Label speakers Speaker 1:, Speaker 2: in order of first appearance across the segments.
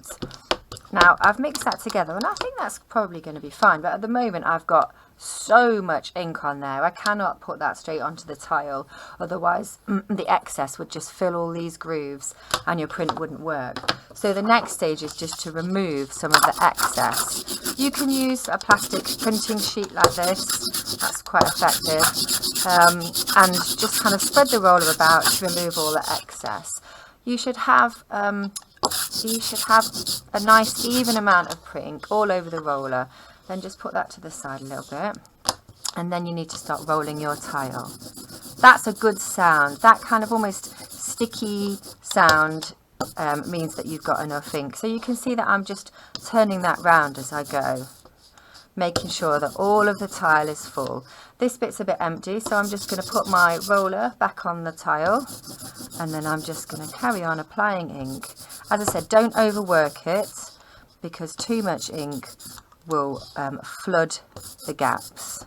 Speaker 1: sheets. Now I've mixed that together and I think that's probably going to be fine, but at the moment I've got so much ink on there I cannot put that straight onto the tile, otherwise the excess would just fill all these grooves and your print wouldn't work. So the next stage is just to remove some of the excess. You can use a plastic printing sheet like this, that's quite effective, and just kind of spread the roller about to remove all the excess. You should have a nice even amount of print all over the roller. Then just put that to the side a little bit, and then you need to start rolling your tile. That's a good sound. That kind of almost sticky sound means that you've got enough ink. So you can see that I'm just turning that round as I go, making sure that all of the tile is full. This bit's a bit empty, so I'm just going to put my roller back on the tile, and then I'm just going to carry on applying ink. As I said, don't overwork it, because too much ink will flood the gaps.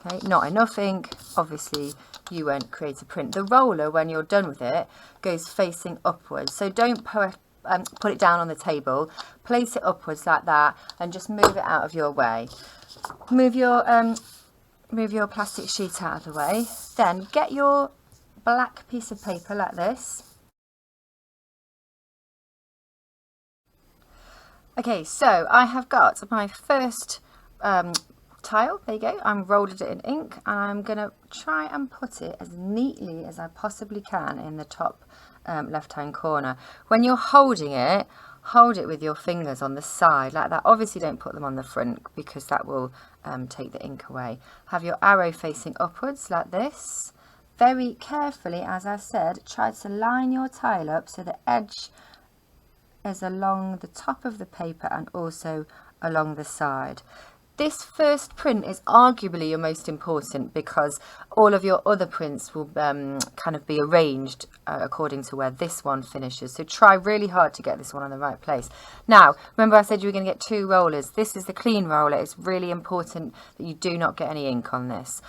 Speaker 1: Okay, not enough ink, obviously you won't create a print. The roller, when you're done with it, goes facing upwards, so don't put it down on the table. Place it upwards like that and just move it out of your way. Move your plastic sheet out of the way. Then get your black piece of paper like this. Okay, so I have got my first tile. There you go. I'm rolled it in ink. I'm going to try and put it as neatly as I possibly can in the top left hand corner. When you're holding it, hold it with your fingers on the side like that. Obviously don't put them on the front because that will take the ink away. Have your arrow facing upwards like this. Very carefully, as I said, try to line your tile up so the edge is along the top of the paper and also along the side. This first print is arguably your most important because all of your other prints will kind of be arranged according to where this one finishes. So try really hard to get this one on the right place. Now, remember I said you were going to get 2 rollers. This is the clean roller. It's really important that you do not get any ink on this.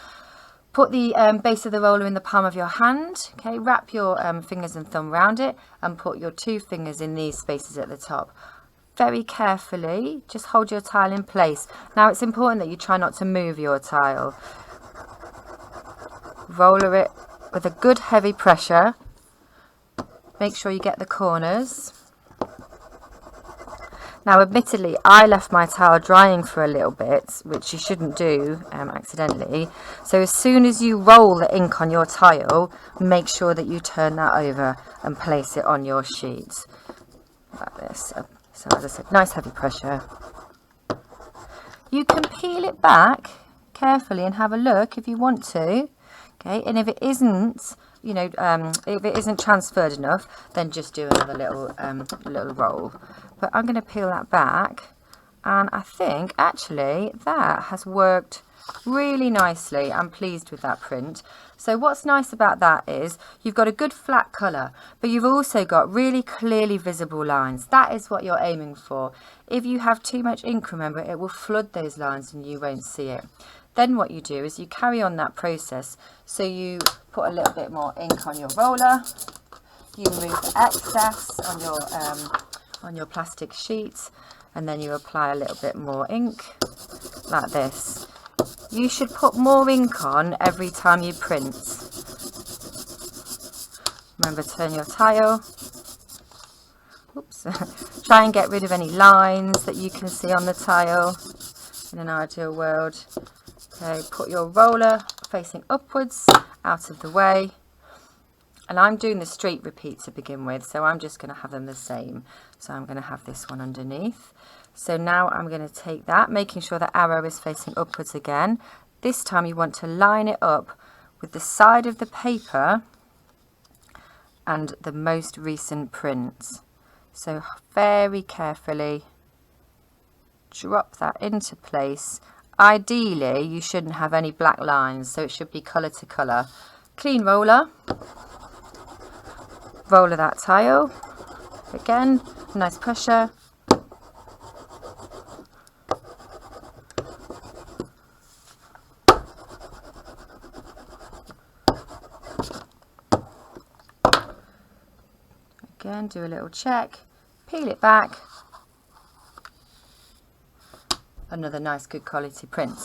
Speaker 1: Put the base of the roller in the palm of your hand. Okay, wrap your fingers and thumb around it and put your 2 fingers in these spaces at the top. Very carefully, just hold your tile in place. Now it's important that you try not to move your tile. Roller it with a good heavy pressure. Make sure you get the corners. Now admittedly I left my tile drying for a little bit, which you shouldn't do accidentally. So as soon as you roll the ink on your tile, make sure that you turn that over and place it on your sheet like this. So as I said, nice heavy pressure. You can peel it back carefully and have a look if you want to. Okay, and if it isn't, you know, if it isn't transferred enough, then just do another little roll. But I'm going to peel that back, and I think actually that has worked really nicely. I'm pleased with that print. So what's nice about that is you've got a good flat colour, but you've also got really clearly visible lines. That is what you're aiming for. If you have too much ink, remember, it will flood those lines and you won't see it. Then what you do is you carry on that process. So you put a little bit more ink on your roller, you remove the excess on your plastic sheet, and then you apply a little bit more ink like this. You should put more ink on every time you print. Remember, turn your tile. Oops. Try and get rid of any lines that you can see on the tile in an ideal world. Okay, put your roller facing upwards, out of the way. And I'm doing the straight repeat to begin with, so I'm just going to have them the same. So I'm going to have this one underneath. So now I'm going to take that, making sure the arrow is facing upwards again. This time you want to line it up with the side of the paper and the most recent print. So very carefully drop that into place. Ideally, you shouldn't have any black lines, so it should be colour to colour. Clean roller. Roller that tile. Again, nice pressure. Again, do a little check peel it back. Another nice good quality print.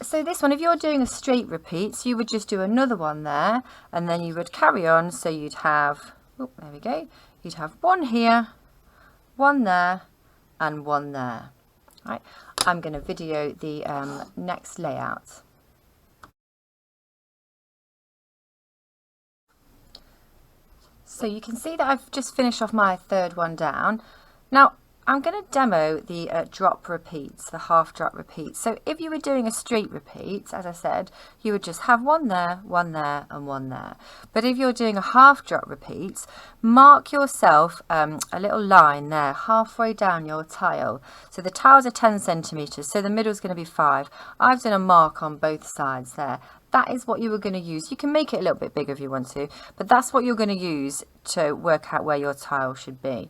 Speaker 1: So this one, if you're doing a straight repeat, you would just do another one there, and then you would carry on. So you'd have, oh, there we go, you'd have one here, one there, and one there. Right, I'm going to video the next layout. So you can see that I've just finished off my third one down. Now I'm going to demo the drop repeats, the half drop repeats. So if you were doing a straight repeat, as I said, you would just have one there, and one there. But if you're doing a half drop repeat, mark yourself a little line there halfway down your tile. So the tiles are 10 centimeters, so the middle is going to be 5. I've done a mark on both sides there. That is what you were going to use. You can make it a little bit bigger if you want to, but that's what you're going to use to work out where your tile should be.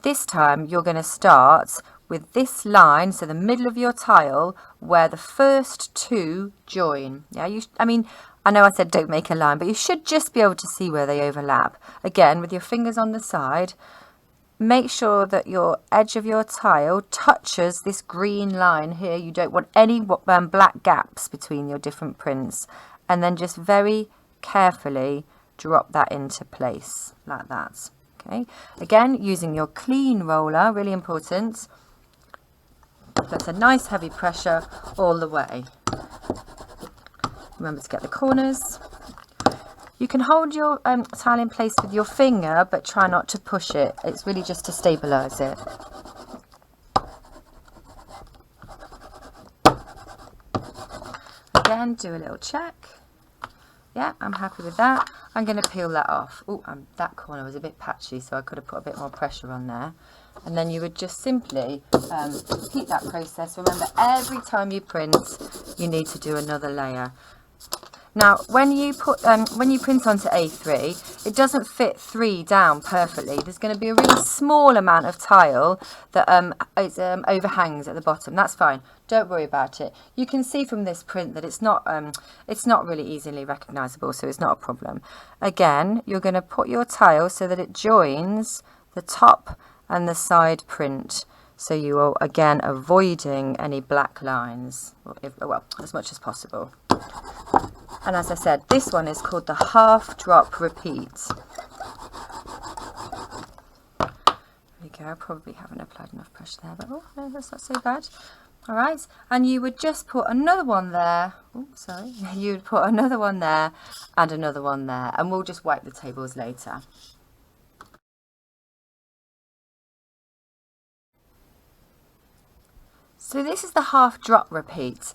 Speaker 1: This time you're going to start with this line, so the middle of your tile where the first two join. Yeah, I know I said don't make a line, but you should just be able to see where they overlap. Again, with your fingers on the side, make sure that your edge of your tile touches this green line here. You don't want any black gaps between your different prints. And then just very carefully drop that into place like that. Okay, again, using your clean roller, really important. That's a nice heavy pressure all the way. Remember to get the corners. You can hold your tile in place with your finger, but try not to push it. It's really just to stabilize it. Again, do a little check. Yeah, I'm happy with that. I'm going to peel that off. Oh, that corner was a bit patchy, so I could have put a bit more pressure on there. And then you would just simply repeat that process. Remember, every time you print, you need to do another layer. Now, when you print onto A3, it doesn't fit 3 down perfectly. There's going to be a really small amount of tile that overhangs at the bottom. That's fine. Don't worry about it. You can see from this print that it's not really easily recognizable, so it's not a problem. Again, you're going to put your tile so that it joins the top and the side print. So you are, again, avoiding any black lines, well, as much as possible. And as I said, this one is called the half drop repeat. There we go. I probably haven't applied enough pressure there, but oh no, that's not so bad. All right, and you would just put another one there. Oh, sorry. You would put another one there and another one there, and we'll just wipe the tables later. So this is the half drop repeat.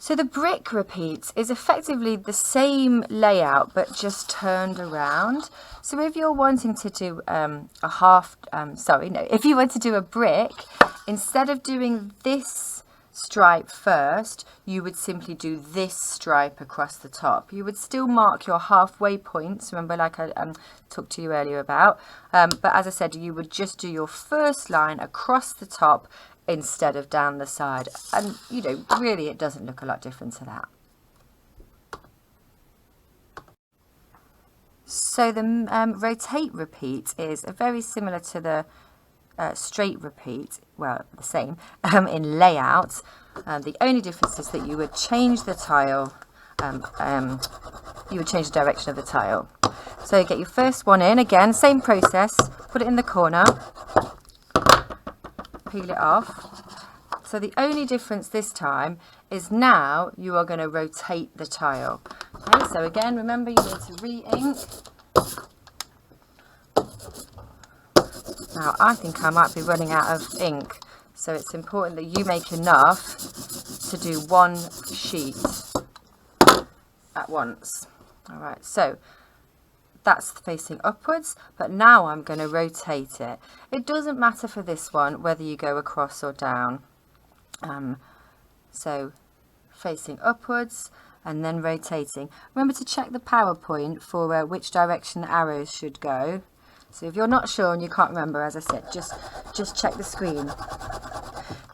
Speaker 1: So the brick repeat is effectively the same layout but just turned around. So if you're wanting to do if you want to do a brick, instead of doing this stripe first, you would simply do this stripe across the top. You would still mark your halfway points, remember, like I talked to you earlier about, but as I said, you would just do your first line across the top instead of down the side, and really it doesn't look a lot different to that. So the rotate repeat is very similar to the straight repeat, well, the same in layout. The only difference is that you would change the tile, you would change the direction of the tile. So you get your first one in, again, same process, put it in the corner, peel it off. So the only difference this time is now you are going to rotate the tile. Okay, so again, remember, you need to re-ink. Now I think I might be running out of ink, so it's important that you make enough to do one sheet at once. All right, so that's facing upwards, but now I'm going to rotate it. It doesn't matter for this one whether you go across or down. So facing upwards and then rotating. Remember to check the PowerPoint for which direction the arrows should go. So if you're not sure and you can't remember, as I said, just check the screen.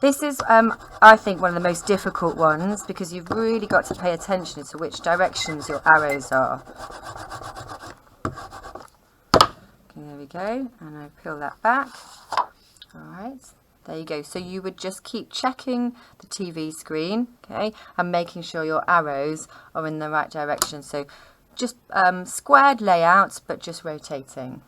Speaker 1: This is, I think, one of the most difficult ones because you've really got to pay attention to which directions your arrows are. Okay, there we go, and I peel that back. All right, there you go. So you would just keep checking the TV screen, okay, and making sure your arrows are in the right direction. So just squared layouts, but just rotating.